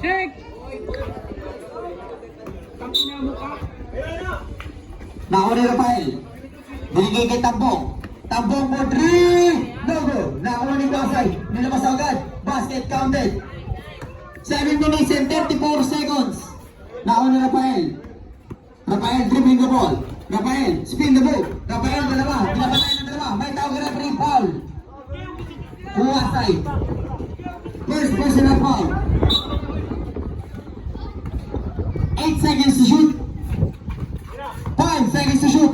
Check! Nako ni Rafael. Binigay kay Tambong. Tambong mo 3. No go. Nako ni Basay. Nilabas agad. Basket counted. 7 minutes and 34 seconds. Nako ni Rafael. Rafael dribbling the ball. Rafael spin the ball. Rafael dalawa. Pinapatay ng dalawa. May tawag na free foul. Huwasay. First personal foul. 8 seconds to shoot. 5 seconds to shoot.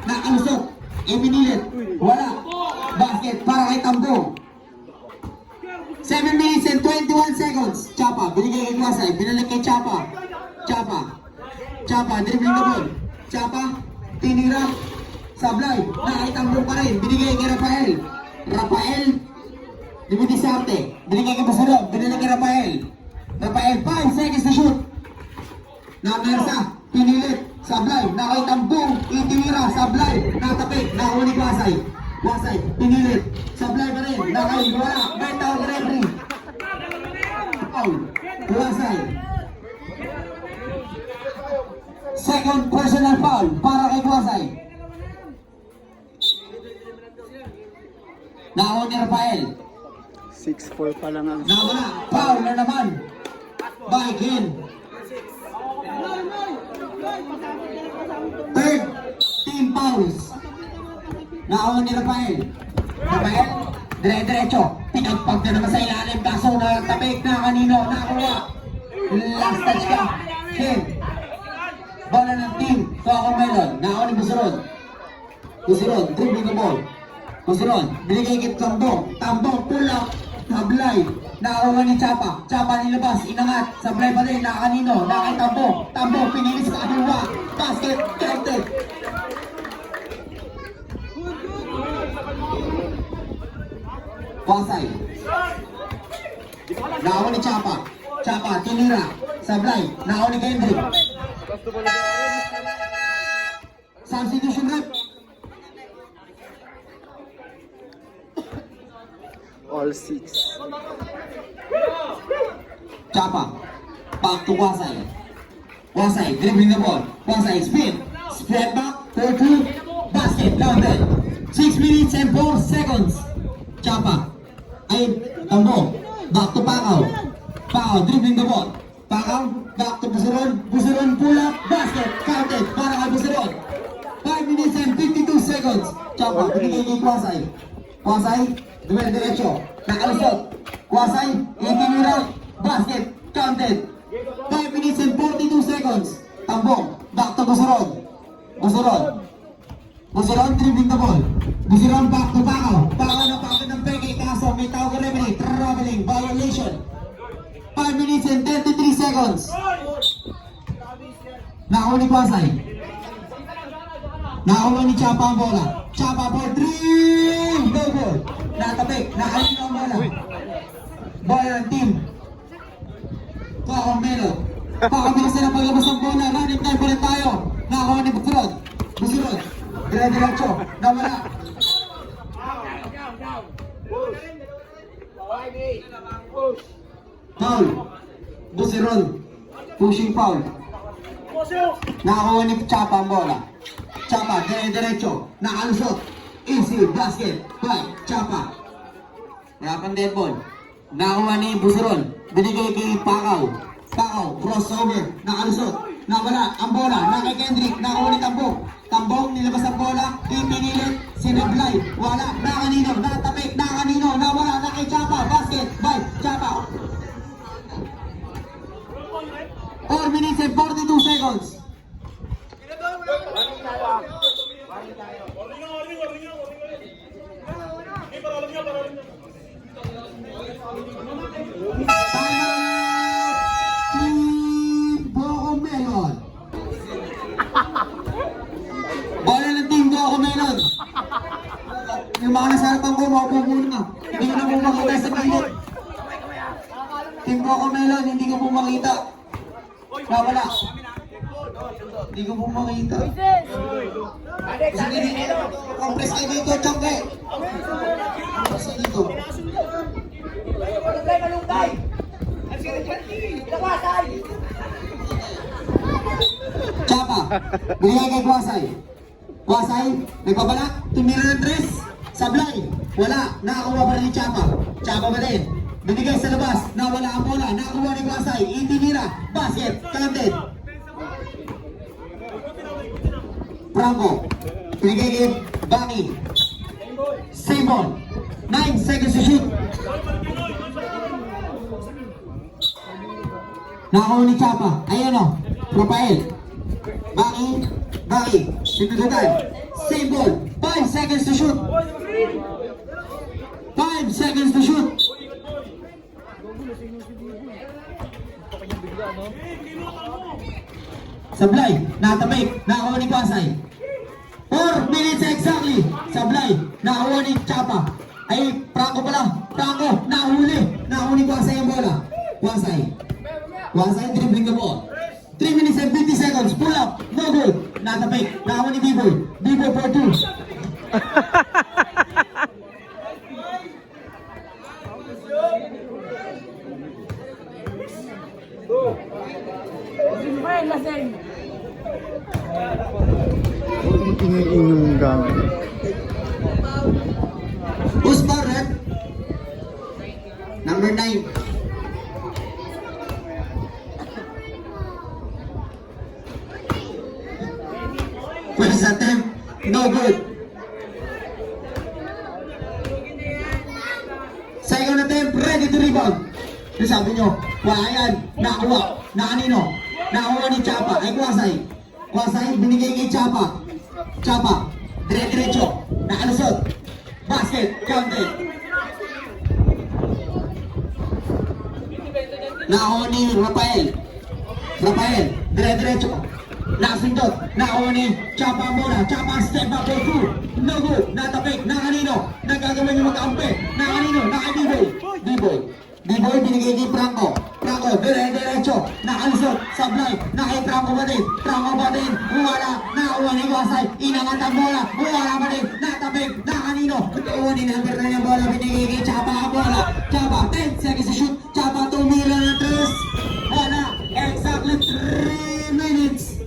Nakalusot. Iminilit. Wala. Basket para kay Tambong. 7 minutes and 21 seconds. Chapa. Binigay kay Huwasay. Binalik kay Chapa. Chapa. Chapa. Dribbling the ball. Chapa. Tinira. Sablay. Nakay Tambong pa rin. Binigay kay Rafael. Rafael. Dumitisarte. Binigay kay Basarog. Binalik kay Rafael. Rafael. 5 seconds to shoot. Namersa. Pinilit. Sablay, nakay Tambong, itinira, Sablay, natapik, nakuha ni Huwasay. Huwasay, pinilit, Sablay pa rin, nakay, wala, may tawag referee. Foul, Huwasay. Second personal foul, para kay Huwasay. Nakuha ni Rafael. 6-4 pa lang ang... Nawala, foul na naman. By Ken. Third team fouls. Nakawan ni Rafael. Rafael, dire-diretso. Pinagpag na naman sa ilalim. Kaso natabik na kanino. Nakakuha. Last touch ka. Ken. Bola ng team. Coco Melon. Nakawan ni Busuron. Busuron, dribbling the ball. Busuron, binigay kay Tambong. Tambong, pull up. Sablay. Nakakuha ni Chapa. Chapa nilabas. Inangat. Sablay pa rin. Nakakanino. Nakay Tambong. Tambong, pinilis sa kaliwa. Basket, counted. Huwasay. Nakakuha ni Chapa. Chapa, tinira. Sablay. Nakakuha ni Kendrick. Substitution rep. All 6. Chapa. Back to Huwasay. Huwasay, dribbling the ball. Huwasay, spin. Spread back. 4-2. Basket, counted. 6 minutes and 4 seconds. Chapa. Ay, Tambong. Back to Pakaw. Pakaw, dribbling the ball. Pakaw, back to Busuron. Busuron, pull up. Basket, counted. Para kay Busuron. 5 minutes and 52 seconds. Chapa, binigay kay Huwasay. Huwasay, dire-diretso. Nakalusot. Huwasay, itinira. Basket, counted. 5 minutes and 42 seconds. Tambong, back to Busuron. Busuron. Busuron, dribbling the ball. Busuron, back to Pakaw. Pakaw na pagod ng peke. Kaso, may tawag na referee. Traveling, violation. 5 minutes and 33 seconds. Nakakuha ni Huwasay. Nakakuha ni Chapa ang bola. Chapa for 3. No goal. Natapik. Nakalino ang bola. Bola ng team. Coco Melon. Pakabilis na paglabas ng bola. Running time pa rin tayo. Nakakuha ni Busurod. Busurod. Dire-diretso. Nawala. Foul. Busurod. Pushing foul. Nakakuha ni Chapa ang bola. Chapa, dire-diretso. Nakalusot. Easy basket. By Chapa. Nakapang dead ball. Nakakuha ni Busuron. Binigay kay Pakaw. Pakaw, crossover. Nakalusot. Nawala ang bola. Nakay Kendrick. Nakakuha ni Tambong. Tambong, nilabas ang bola. Ipinilit. Sinablay. Wala. Nakanino. Natapik. Nakanino. Nawala. Nakay Chapa. Basket. By Chapa. 4 minutes and 42 seconds. Team Coco Melon. Bola ng Team Coco Melon. Yung mga nasa harapan ko, maupo muna. Hindi ko na po makita sa gilid. Team Coco Melon, hindi ko po makita. Nawala. Hindi ko po makita. Sige dito. Compress kayo dito, Chongke. Compress kayo dito. Chapa, binigay kay Kwasay. Kwasay, nagbabalak, tumira ng tres. Sablay, wala, nakakuha pa rin ni Chapa. Chapa pa din. Binigay sa labas, nawala ang bola, nakakuha ni Kwasay. Itinira, basket, counted. Franco, binigay kay Baki. Same ball. 9 seconds to shoot. Nakakuha ni Chapa. Ayan o, Rafael. Baki, pinututan. Same ball. 5 seconds to shoot. 5 seconds to shoot. Sablay, natabik, nakakuha ni Kwasay. 4 minutes exactly. Sablay, nakakuha ni Chapa. Ay, Franco pala. Franco, nahuli Kwasay ang bola. Kwasay dribbling the ball. 3 minutes and 50 seconds. Pull up, no good. Natabik, nakakuha ni B-Boy. B-Boy for 2. Ingin-ingin gamit. Who's Barrett? Number 9. First attempt, no good. Second attempt, ready to rebound. Yung sabi nyo, wala yan, nakakuha. Na kanino? Nakakuha ni Chapa, ay Kwasay. Kwasay, binigay kay Chapa. Chapa, dire-diretso, nakalusot. Basket, counted. Nakakuha ni Rafael. Dire-diretso. Nakasundot, nakakuha ni Chapa ang bola. Chapa, step back for 2. No good, natapik, na kanino? Nagagawin yung mag-ampe. Na kanino? Na kay B-Boy. B-Boy, binigay kay Franco. Franco, dire-diretso, nakalusot, sablay, na kay Franco pa din. Wala, nakakuha ni Kwasay. Inangat ang bola, wala pa din. Natapik, na kanino? Nakakuha ni number 9 ang bola, binigay kay Chapa ang bola. Chapa, 10 seconds to shoot. Chapa, tumira ng 3. Wala, exactly 3 minutes.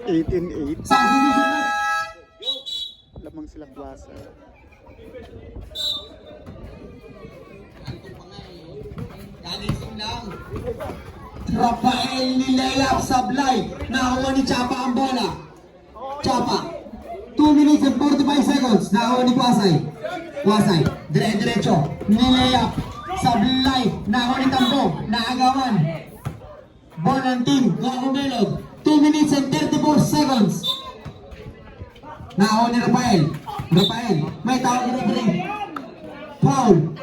8-8. Sa susunod. Lamang sila klasa. Kagising lang. Rafael nilayap sablay. Nakakuha ni Chapa ang bola. Chapa. 2 minutes and 45 seconds. Nakakuha ni Kwasay. Dire-diretso. Nilayap. Sablay. Nakakuha ni Tambong. Naagawan. Ball ng team. Kakumelog. 2 minutes and 34 seconds. Nakakuha ni Rafael. May tawag na rin. Foul.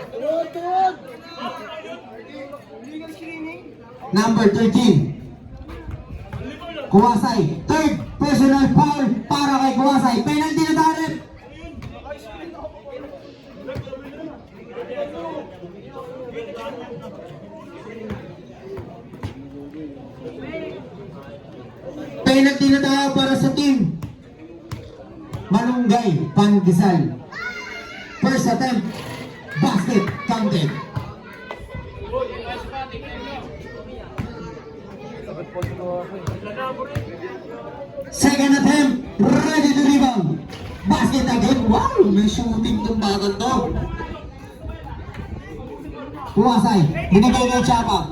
Number 13. Kwasay. Third personal foul para kay Kwasay. Penalty na target. Penalty na tayo para sa team Manunggay Pandesal. First attempt, basket, counted. Second attempt, ready to rebound. Basket again. Wow, may shooting tong bagal to. Kwasay, binigay kay Chapa.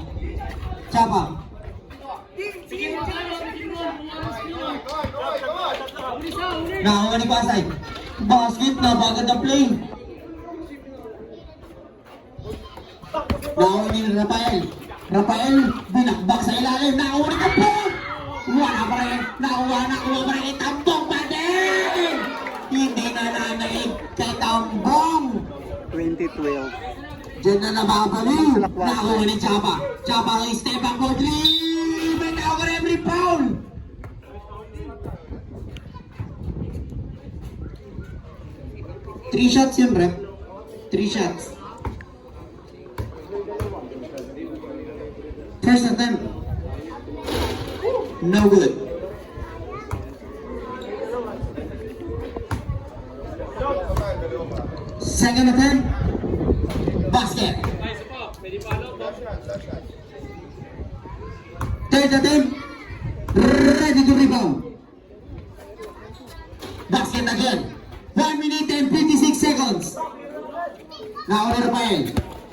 Nakakuha ni Kwasay. Basket na, bagad na play. Nakakuha ni Rafael, binakbak sa ilalim. Nakakuha ni Tambong. Wala pa rin. Nakakuha pa rin. Tambong pa din. Hindi na nanaig kay Tambong. 2012. Diyan na nababaliw. Nakakuha ni Chapa. Chapa ang step back for 3. May nakakuha rin every foul. Three shots yun, rep. 3 shots. First attempt. No good. Second attempt. Basket. Third attempt. Ready to rebound. Basket again. 1 minute and 56 seconds. Nakuha ni Rafael.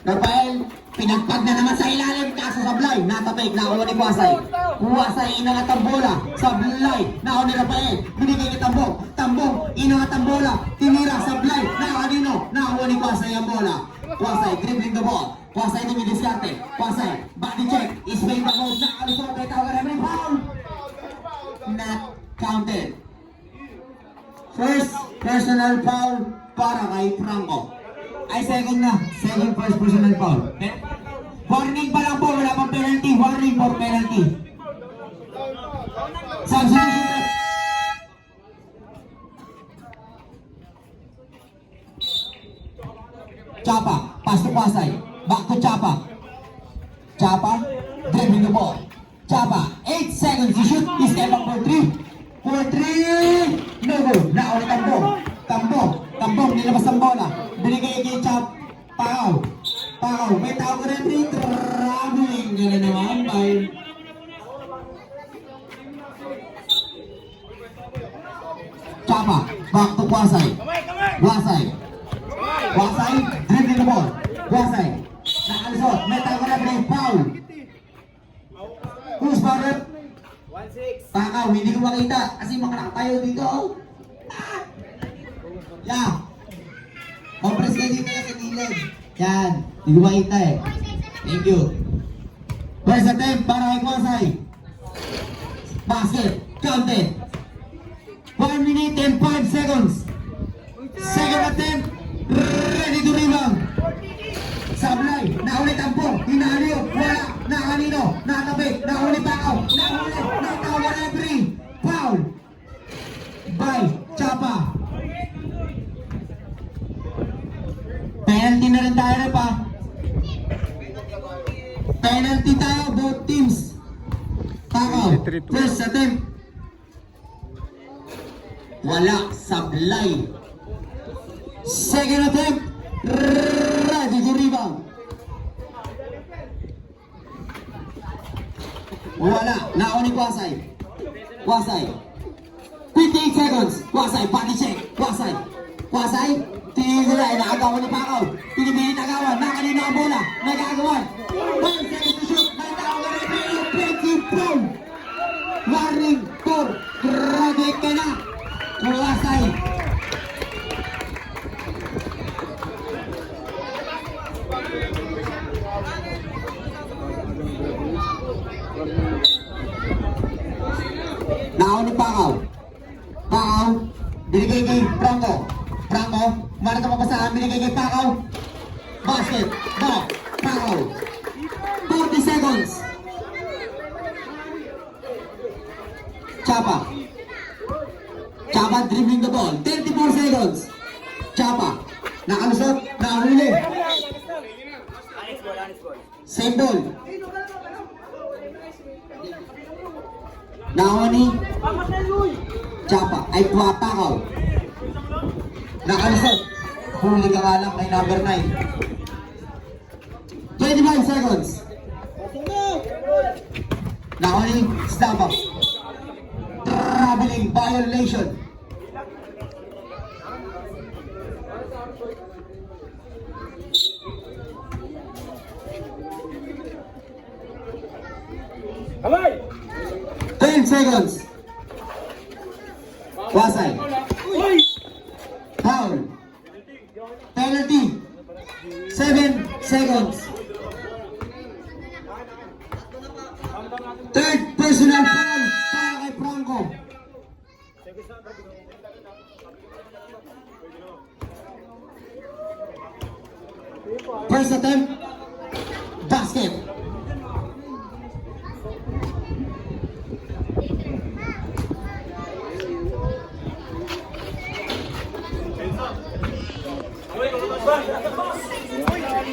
Rafael, pinagpag na naman sa ilalim. Kaso sablay. Natapik. Nakuha ni Kwasay. Kwasay, inangat ang bola. Sablay. Nakuha ni Rafael. Binigay ni Tambong. Tambong, inangat ang bola. Tinira. Sablay. Nakuha nino. Nakuha ni Kwasay ang bola. Kwasay, dribbling the ball. Kwasay na midiskarte. Kwasay, body check. Is made the move. Nakalisot. May tawag na may foul. Not counted. First personal foul para kay Franco. Ay, second na. Second first personal foul. Warning pa lang po. Wala pang penalty. Warning for penalty. Substitution. Chapa. Pass to Pasay. Back to Chapa. Chapa. Dribbling the ball. Chapa. 8 seconds to shoot. He step up for 3. For 3. No good. Naon ni Tambong. Tambong. Tambong. Nilabas ang bola. Binigay kay Chap. Pakaw. Pakaw. May tao ka rin. Traveling. Gano'n naman. Bye. Chapa. Back to Kwasay. Kwasay. Kwasay. Dribbling the ball. Kwasay. Nakalisot. May tao ka rin. Foul. Who's fouled? 1-6. Pakaw, hindi ko makita kasi makanak tayo dito. Ah! Yeah. Compress kayo dito sa gilid. Yan. Hindi ko makita eh. Thank you. First attempt para kay Kwasay. Basket. Counted. 1 minute and 5 seconds. Second attempt. Ready to rebound. Sablay. Naulit ang po. Hinaliw. Wala. Nakanino. Natapik. Nahuli Pakaw. Nahuli. Natawa referee. Foul. By Chapa. Penalty na rin tayo rin pa. Penalty tayo both teams. Pakaw. First attempt. Wala. Sablay. Second attempt. Ready to rebound. Wala. Naon ni Kwasay. Kwasay. 58 seconds. Kwasay. Body check. Kwasay. Kwasay. Tinigil ay nakagawa ni Pakaw. Pinibili nagawan. Nakanina ang bola. Nagagawan. 1 second to shoot. May tao ka rin. 20 pound. Warning. Tour. Graduate ka na. Kwasay. Naon ni Pakaw. Pakaw. Binigay kay Franco. Franco. Marata mapasahan. Binigay kay Pakaw. Basket. Back. Pakaw. 40 seconds. Chapa. Chapa dribbling the ball. 34 seconds. Chapa. Nakalusot. Nakahuli. Same ball. Nakuha ni Chapa ay Pakaw. Nakalusot. Huli ka nga lang kay number 9. 25 seconds. Nakuha ni Stapa. Traveling violation. Kamay! 10 seconds. Kwasay. Foul. Penalty. 7 seconds. Third personal foul para kay Franco. First attempt. Basket.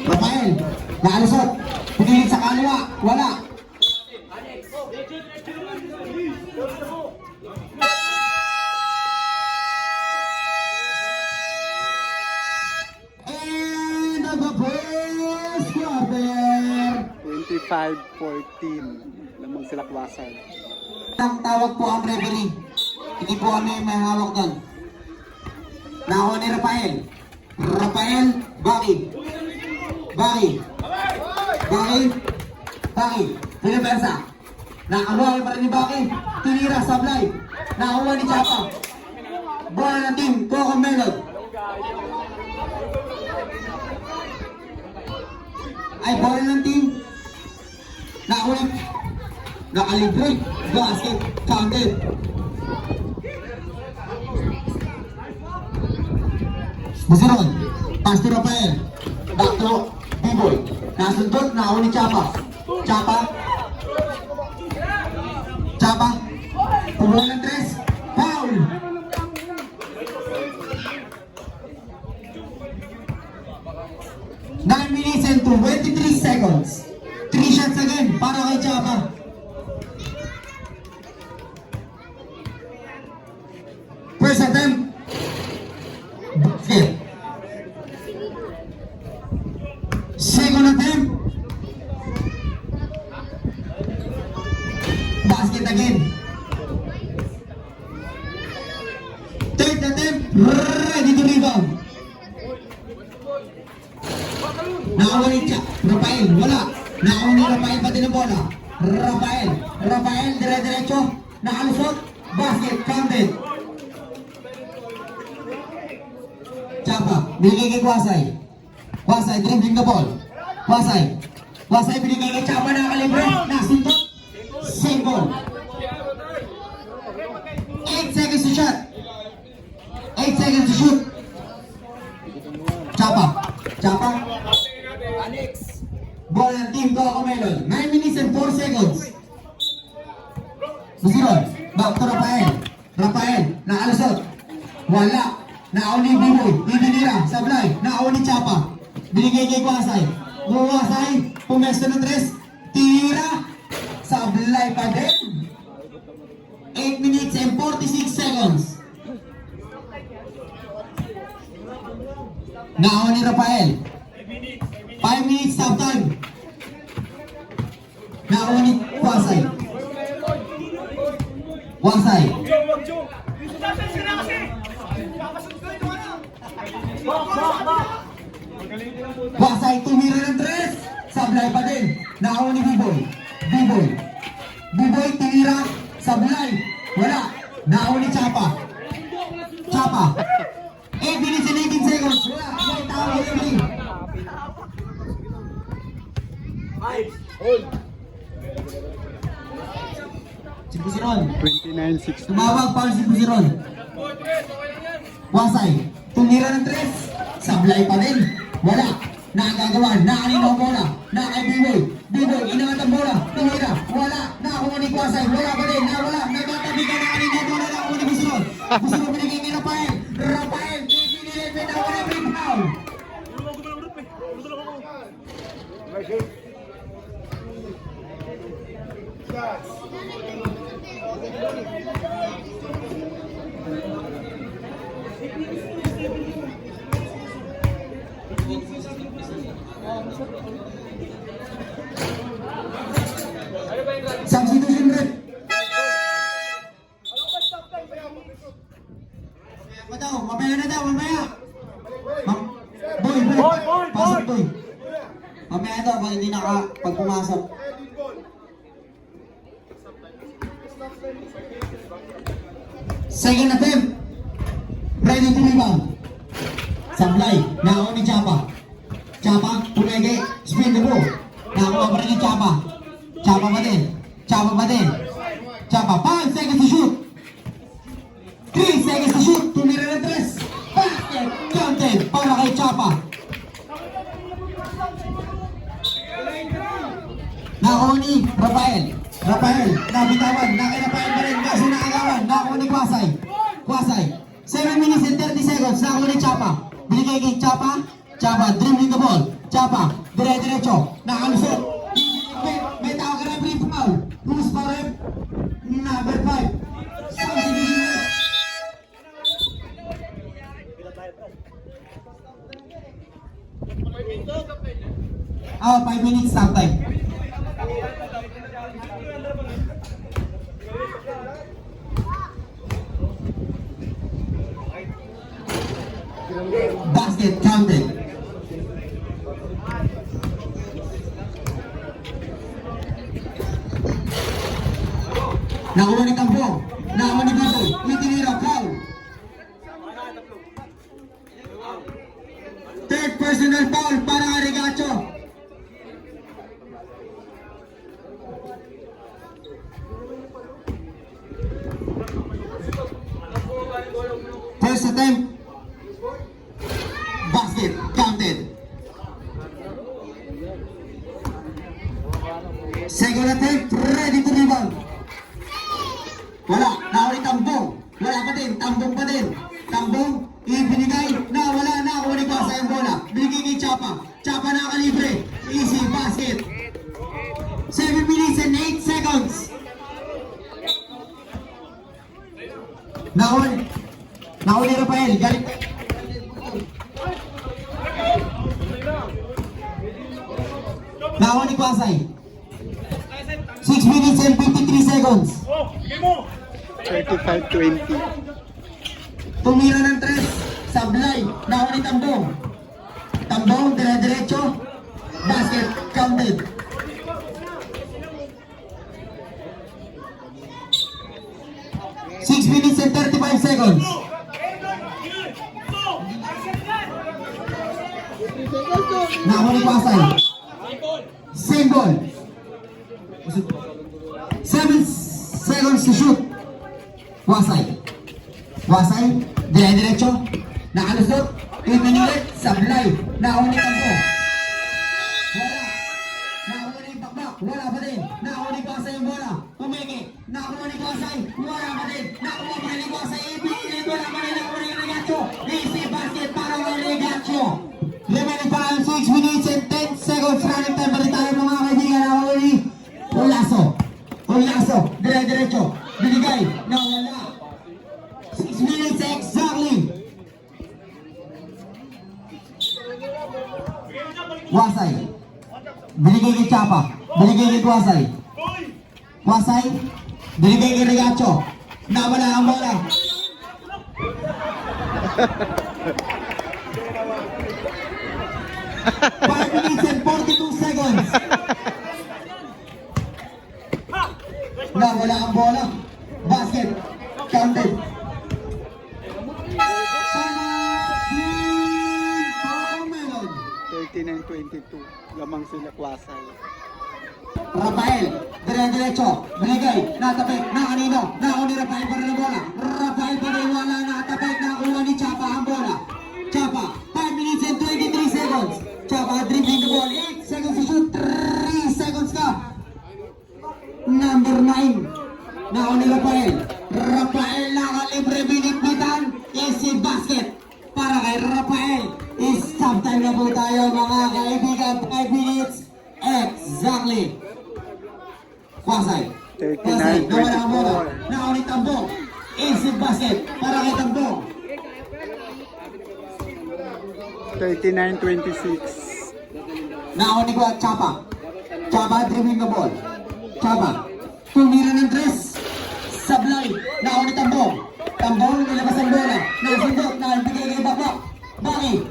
Rafael, nakalusot. Pinilit sa kaliwa. Wala. End of the first quarter. 25-14. Lamang silakwasan. Ang tawag po ang referee. Hindi po kami may hawak doon. Nakuha ni Rafael. Rafael, Baki. Baki. Baki. Baki. Pilipersa. Nakakuha pa rin ni Baki. Tinira, sablay. Nakakuha ni Chapa. Bola ng team, Coco Melon. Ay, bola ng team. Nakakuha. Nakalibre. Basket. Counted. Busiron. Pass to Rafael. Back to B-Boy. Nasundot. Nakakuha ni Chapa. Chapa. Chapa. Pumulan ng tres. Foul. Nine minutes and 23 seconds. 3 shots again para kay Chapa. First attempt. Basket. Second attempt. Basket again. Third attempt. Ready to rebound. Nakakuha ni Rafael. Wala. Nakakuha ni Rafael pati ng bola. Rafael. Rafael dire-diretso. Nakalusot. Basket. Counted. Chapa. Binigay kay Kwasay. Kwasay. Dribbling the ball. Kwasay. Kwasay binigay kay Chapa. Nakalibre. Nasundot. Same ball. 8 seconds to shot. 8 seconds to shoot. Chapa. Chapa. Alex. Ball ng team Coco Melon. 9 minutes and 4 seconds. Busiron. Back to Rafael. Rafael. Nakalusot. Wala. Nakaw ni B-Boy. Bibinira. Sablay. Nakaw ni Chapa. Binigay kay Kwasay. Kwasay. Pumesto ng tres. Tira. Sablay pa din. 8 minutes and 46 seconds. Nakaw ni Rafael. 5 minutes stop time. Nakaw ni Kwasay. Kwasay. Kwasay tumira ng tres. Sablay pa din. Nakaw ni B-Boy. B-Boy. B-Boy tinira. Sablay. Wala. Nakaw ni Chapa. Chapa. 8 minutes and 18 seconds. Wala. May tao referee. Si Busiron. 29-16. Tumawag pa si Busiron. Wasay. Tumira ng tres. Sablay pa din. Wala. Nakagagawa. Nakanino ang bola. Nakay B-Boy. B-Boy. Inangat ang bola. Tumira. Wala. Nakakuha ni Wasay. Wala pa din. Wala. Nagtatabi ka nakanino ang bola. Nakakuha ni Busiron. Busiron binigay ni Rafael. Rafael. Binigay na wala rin foul. Substitution red. Mamaya na daw, mamaya. Boy. Pasok boy. Mamaya daw, pag hindi pag pumasok. Second attempt. Ready to rebound. Sablay. Nakaw ni Chapa. Chapa. Pumege. Spin the ball. Nakaw pa rin ni Chapa. Chapa pa din. Chapa pa din. Chapa. 5 seconds to shoot. 3 seconds to shoot. Tumira ng tres. Basket. Counted. Para kay Chapa. Nakaw ni Rafael. Rafael. Nabitawan. Nakay Rafael pa rin. Kaso nakagawan. Nakaw ni Kwasay. Kwasay. 7 minutes and 30 seconds. Nakaw ni Chapa. Binigay kay Chapa. Chapa. Dribbling the ball. Chapa. Dire-diretso. Nakalusot. May tawag ka na free foul. Who's for rep? Number 5. Substitution rep. 5 minutes stop time. Nakuha ni Tambong. Nakuha ni Biboy. Itinira, foul. Third personal foul para kay Regacho. First attempt. Basket. Counted. Second attempt. Ready to rebound. Wala. Nakuli Tambong. Wala pa din. Tambong pa din. Tambong. Ibinigay. Wala na. Kuha ni Pasa yung bola. Binigay kay Chapa. Chapa na kalibre. Easy basket. 7 minutes and 8 seconds. Nakuli Rafael. Galit. Nakuli Pasay. 6 minutes and 53 seconds. 35-20. Tumira ng 3. Sablay. Nakuli Tambong. Tambong. Dire-diretso. Basket. Counted. Six minutes and 35 seconds. Nakuli Pasay. Same ball. 7 seconds to shoot. Wasay. Wasay. Dire-diretso. Nakalusot. Ipinilit. Sablay. Nakuli Tambong. Wala. Nakuli Bakbak. Wala pa din. Nakuli Pasay yung bola. Umeke. Nakuha ni Pasay. Wala pa din. Nakuha pa ni Pasay. Ipinilit. Wala pa din. Nakuha ni Regacho. Easy basket para kay Regacho. Remaining time 6 minutes and 10 seconds. Running time pa rin tayo mga kaibigan. Nakuli ni Ulaso. Ulaso. Dire-diretso. Binigay. Nawala. 6 minutes exactly. Wasay. Binigay kay Chapa. Binigay kay Wasay. Wasay. Binigay kay Regacho. Nawala ang bola. Five minutes and 42 seconds. Nawala ang bola. Basket. Counted. 39-22. Lamang sila Kwasay. Rafael, dire-diretso, binigay, natapik, na kanino, nakuha ni Rafael para ng bola. Rafael pa rin wala, natapik, nakuha ni Chapa ang bola. Chapa, 5 minutes and 23 seconds. Chapa, dribbling the ball, 8 seconds to shoot, 3 seconds ka. Number 9, nakuha ni Rafael. Rafael nakalibre, binitbitan, easy basket para kay Rafael. Stop time na po tayo mga kaibigan, 5 minutes exactly. Kwasay. 39-24. Nawala ang bola. Nakuha ni Tambong. Easy basket para kay Tambong. 39-26. Nakuha ni Chapa. Chapa dribbling the ball. Chapa. Tumira ng 3. Sablay. Nakuha ni Tambong. Tambong nilabas ang bola. Nasundot. Nakabigay kay Bakbak. Baki.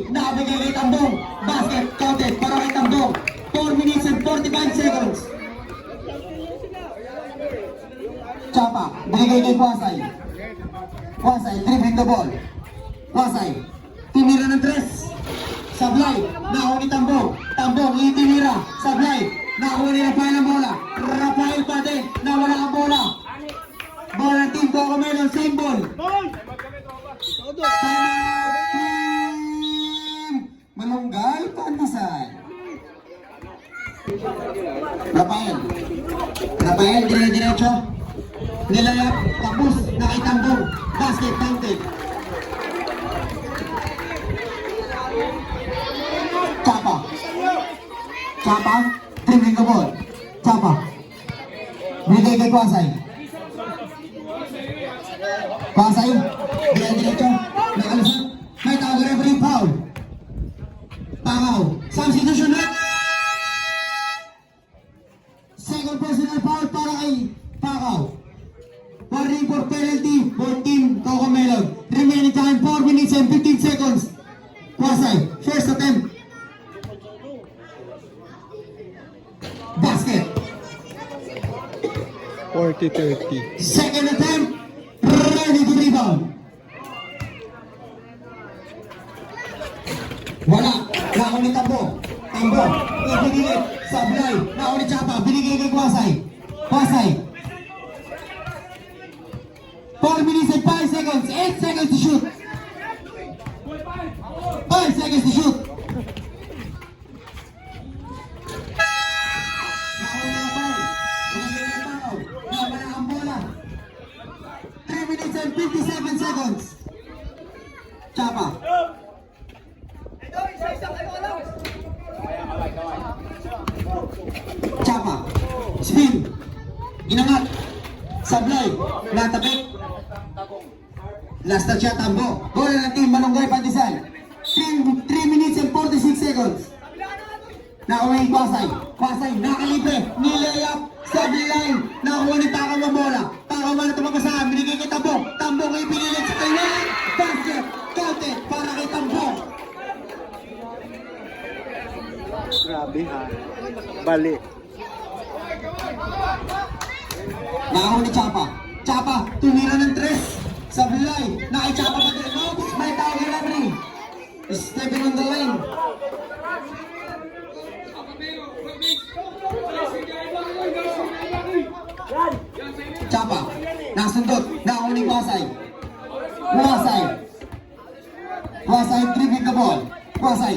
Nakabigay kay Tambong. Basket counted para kay Tambong. 4 minutes and 45 seconds. Chapa, binigay kay Kwasay. Kwasay, dribbling the ball. Kwasay, tinira ng 3. Sablay, nakuha ni Tambong. Tambong, itinira. Sablay, nakuha ni Rafael ang bola. Rafael pa din, nawala ang bola. Bola ng team Coco Melon, same ball. Team Malunggay, Pandesal. Rafael, dire-diretso. Nilayap, tapos, nakitambong. Basket, counted. Chapa, dribbling the ball. Chapa. Binigay kay Kwasay. Kwasay, dire-diretso. Nakalusot. May tawag na referee, foul. Pakaw. Substitution na. Second personal foul para kay Pakaw. Warning for penalty for team Coco Melon. Remaining time 4 minutes and 15 seconds. Kwasay, first attempt. Basket. 40-30. Second attempt. Ready to rebound. Wala. Nako ni Tambo. Tambo. Ibinigay. Sablay. Nako ni Chapa. Binigay kay Kwasay. Kwasay. 4 minutes and 5 seconds. 8 seconds to shoot. 5 seconds to shoot. Nako ni Lapay. Binigay kay Pao. Nabala ang bola. 3 minutes and 57 seconds. Chapa. Chapa. Spin. Inangat. Sablay. Natapik. Last touch at Tambo. Goal ng team Malunggay Pandesal. 3 minutes and 46 seconds. Nauwi Kwasay. Kwasay nakalibre. Nilayap. Sablay. Nakuha ni Pakaw ang bola. Pakaw man na tumapasahan. Binigay kay Tambo. Tambo kay pinilit sa kanya. Basket. Counted para kay Tambo. Grabe ha. Bali. Nakakuha ni Chapa. Chapa, tumira ng 3. Sablay, nakay-Chapa pa din. No, may tao kay Henry. Stepping on the lane. Chapa, nakasundot. Nakakuha ni Kwasay. Kwasay. Kwasay, dribbling the ball. Kwasay.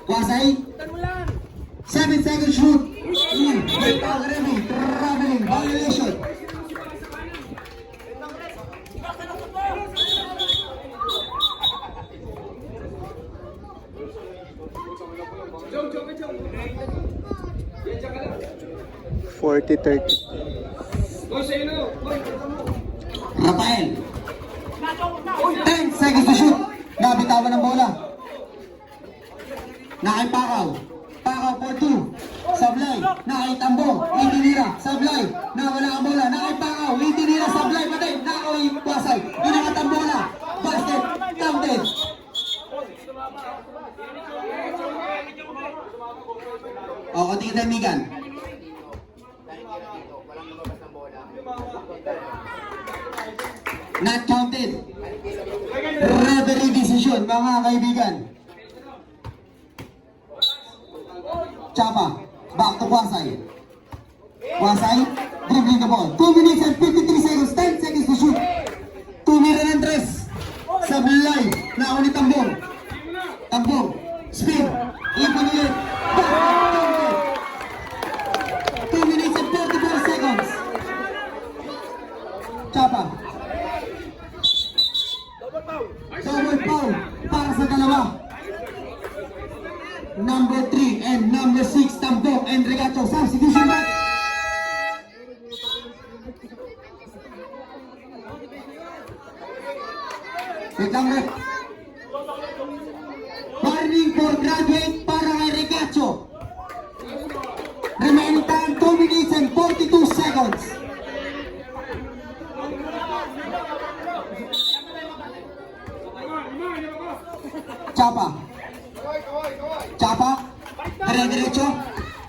Kwasay. 7 seconds shoot. May tao kay Henry. Traveling, violation. Forty 30. Rafael. 10 seconds to shoot. Nabitawan ng bola. Nakay Pakaw. Pakaw for 2. Sablay. Nakay Tambo. Intinira. Sablay. Nawala ang bola. Nakay Pakaw. Intinira. Sablay. Patay. Nakay Kwasay. Inangat ang bola. Basket. Counted. O, konting tamigan. Not counted. Referee decision, mga kaibigan. Chapa, back to Kwasay. Kwasay, dribbling the ball. 2 minutes and 53 seconds, 10 seconds to shoot. Tumira ng 3. Sablay, nakuha ni Tambong. Tambong, spin, ipinilit. 2 minutes and 44 seconds. Chapa. Double foul para sa dalawa. Number 3 and number 6, Tambo and Regacho. Substitution back. Wait lang, rep. Warning for graduate para kay Regacho. Remaining time 2 minutes and 42 seconds. Chapa. Chapa. Dire-diretso.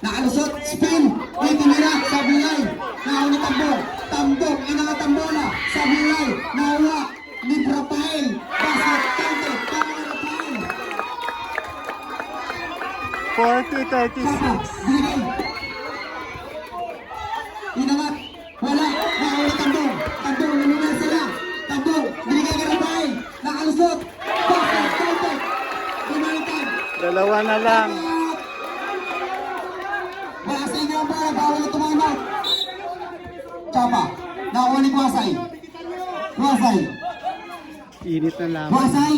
Nakalusot. Spin. Itinira. Sablay. Nakuha ni Tambo. Tambo. Inangatambola. Sablay. Nakuha ni Rafael. Basket. Counted. Para kay Rafael. 40-36. Binigay. Inangat. Wala. Nakuha ni Tambong. Tambong. Nanunan sila. Tambong. Binigay kay Rafael. Nakalusot. Basket. Counted. Kumalitan. Dalawa na lang. Baka sa inyo ang bola. Bawal na tumanap. Chapa. Nakuha ni Kwasay. Kwasay. Init na lang. Kwasay.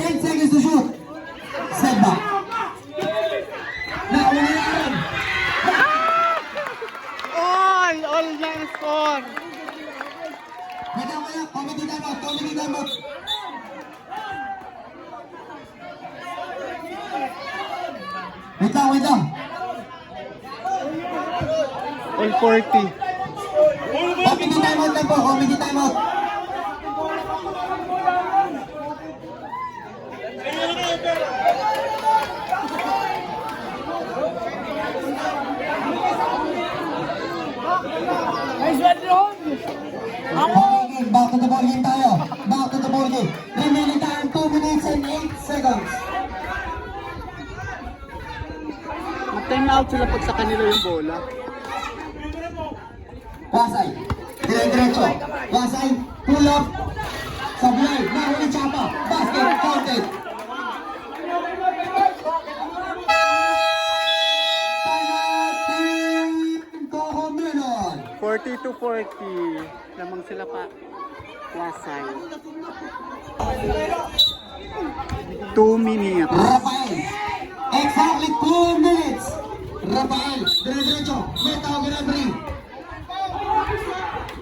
10 seconds to shoot. Step back. Nakuha ni Aaron. All na score. Wala. Committee time out. Committee time out. Wait lang. All 40. Committee time out lang po. Committee time out. Nice one, Ron! ball tayo. Back to the ball game. Remaining time 2 minutes and 8 seconds. Time out sila pag sa kanila yung bola. Wasay. Dire-diretso. Wasay. Pull up. Sablay. Nahuli Chapa. Basket. Counted. Timeout team Cocomelon. 40-40. Lamang sila pa. Wasay. 2 minutes. Rafael. Exactly 2 minutes. Rafael. Dire-diretso. Meta Gregory.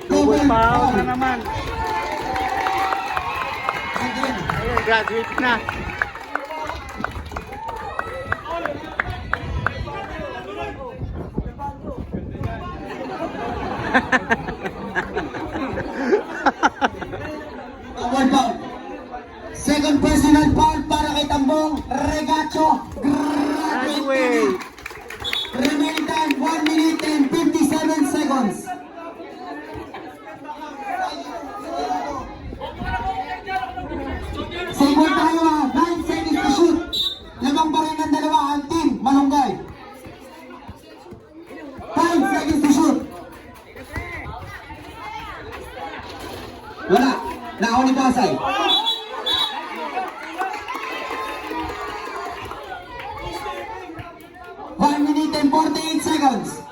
Double foul na naman. Again. Ayun, graduate na. One foul. Second personal foul para kay Tambong Regacho. Graduate. Remaining time 1 minute and 57 seconds. Second tayo 9 seconds to shoot. Lamang pa rin ng dalawa ang team Malunggay. 5 seconds to shoot. Wala. Nakaw ni Pasay. One minute and 48 seconds.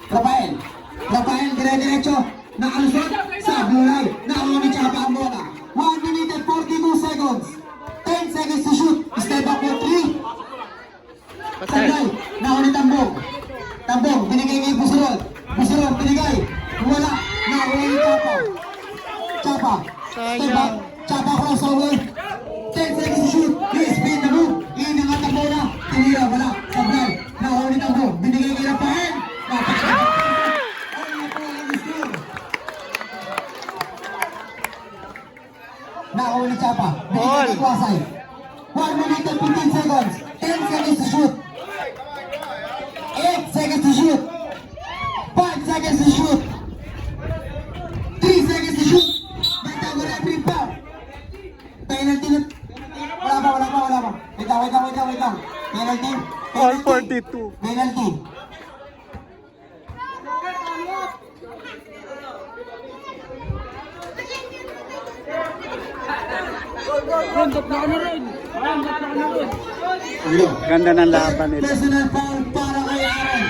Rafael. Rafael, dire-diretso. Nakalusot sa blue line. Nakaw ni Chapa ang bola. 1 minute and 42 seconds. 10 seconds to shoot. Step back for 3. Sablay. Nakaw ni Tambong. Tambong, binigay kay Busurol. Busurol, binigay. Wala. Nakaw ni Chapa. Chapa. Step back. Chapa crossover. 10 seconds to shoot. Please spin the move. Inangat ang bola. Tinira, wala. Sablay. Nakaw ni Tambong. Binigay kay Rafael. Nakaw ni Chapa. Binigay kay Kwasay. 1 minute and 15 seconds. 10 seconds to shoot. 8 seconds to shoot. 5 seconds to shoot. 3 seconds to shoot. Bitaw ko referee pa. Penalty na. Wala pa. Wait lang. Penalty. All 42. Penalty. Ganda ng laban nila. Personal foul para kay Aaron.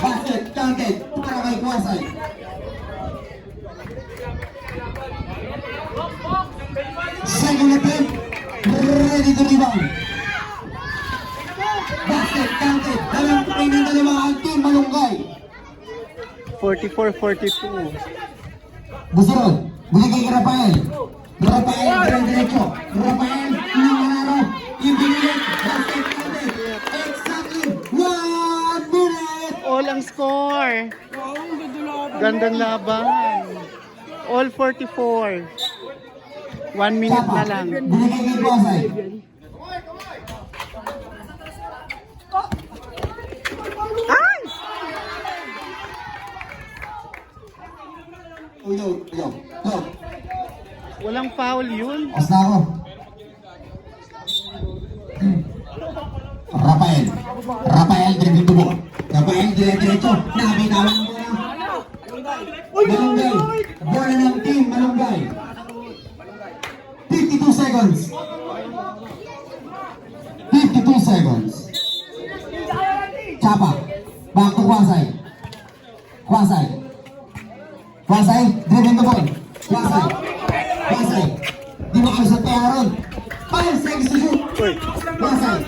Basket counted para kay Kwasay. Second attempt. Ready to rebound. Basket counted. Dalang tayo ng dalawa ang team Malunggay. 44-42. Busurol. Binigay kay Rafael. Rafael, dire-diretso. Rafael, nangararo. Yung binigay. Basket counted. Exactly 1 minute. All ang score. Gandang laban. All 44. 1 minute na lang. Binigay kay Kwasay. Ay! Yo. Walang foul yun. Basta ako. Rafael, dribble to ball. Rafael, dire-diretso. Nabitawan mo na. Malunggay. Bola ng team, Malunggay. 52 seconds. 52 seconds. Chapa. Back to Kwasay. Kwasay, dribbling the ball. Kwasay. Di makalusot kay Aaron. 5 seconds to shoot. Uy. Kwasay.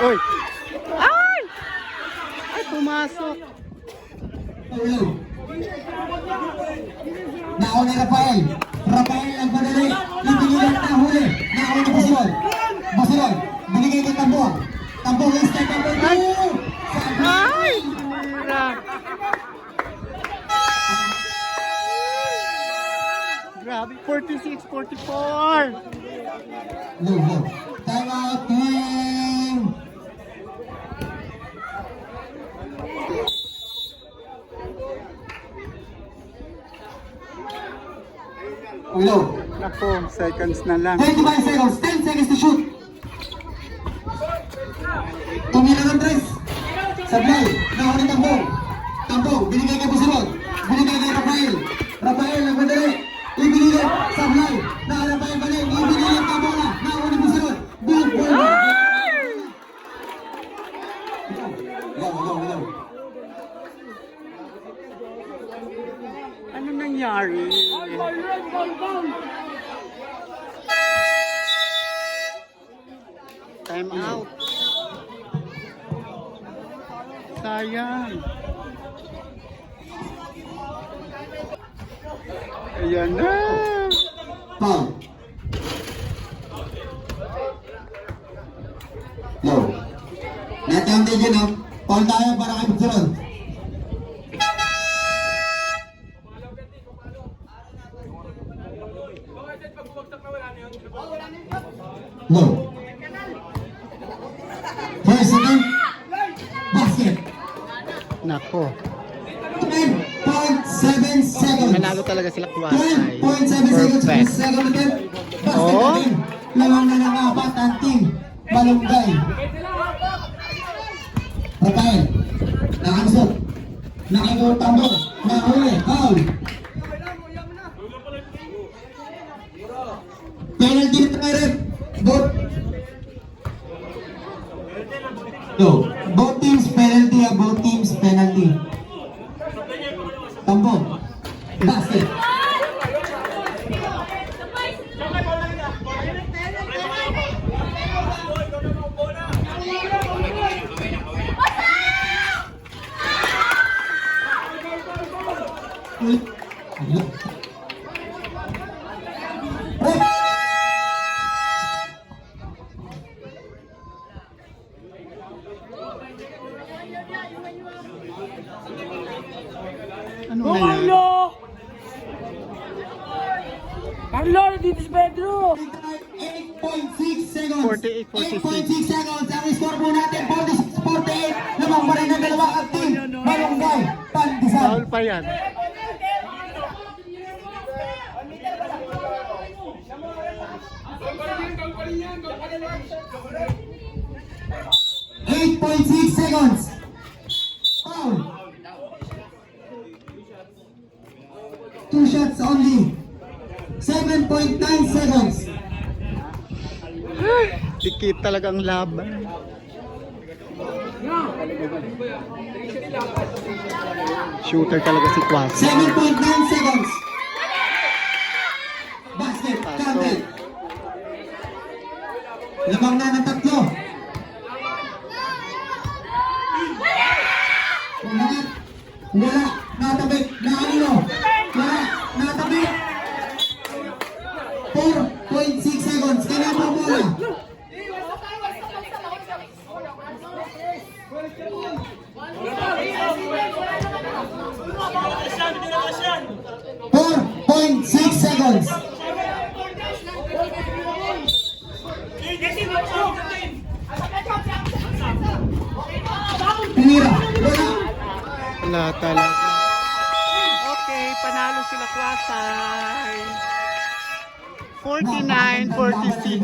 Uy. Ay! Ay, pumasok. Ulo. Nakaw ni Rafael. Rafael ang padali. Itingilan na huli. Nakaw ni Busurol. Binigay kay Tambong. Tambong is step up. Ay! Mira. Grabe, 46-44. Low. Time out team. seconds na lang. 25 seconds, 10 seconds to shoot. Tumira ng tres. Sablay, nahuli Tambong. Tambong, binigay kay Busilog. Binigay kay Rafael. Rafael, nagmadali. Ibinigay, Sablay. Rafael balik, ibinigay ka bola. Nahuli Busilog. Big ball. Go. Ano nangyari? Time out. Sayang. Ayan na. Foul. Low. Natin yun, no? Foul tayo para kay Busilog. No. First second. Basket. Nako. 12.7 seconds. Manalo talaga sila Kwasay. 12.7 seconds. Perfect. Second attempt. Basket Oh. again. Lamang na ng apat ang team. Malunggay. Rafael. Nakansot. Nakikutambok. Nahuli. Foul. Penalty na tayo rin. Both teams penalty. Both teams penalty. Tambok. Basket. Ano nangyari? Carlo, dito si Pedro! 8.6 seconds. 48, 8.6 46. seconds. Ang score po natin, 46-48. Lamang pa rin ang dalawang ang team. Malunggay. Pandesal. Foul pa yan. Eight point six seconds. Foul. 2 shots only. 7.9 seconds. Dikit talaga ang laban. Shooter talaga si Kwasay. 7.9 seconds. Basket. Counted. Lamang na ng tatlo. Wala. Natabik. Nakanino. Wala. Natabik. 4.6 seconds. Kailan mo bola? Four point six seconds. Pinira. Wala. Wala talaga. Okay, panalo sila Kwasay. 49-46.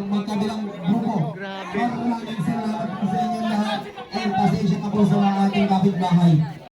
Magkabilang grupo. Grabe. Maraming salamat po sa inyo lahat. And pasensya ka po sa mga ating kapitbahay.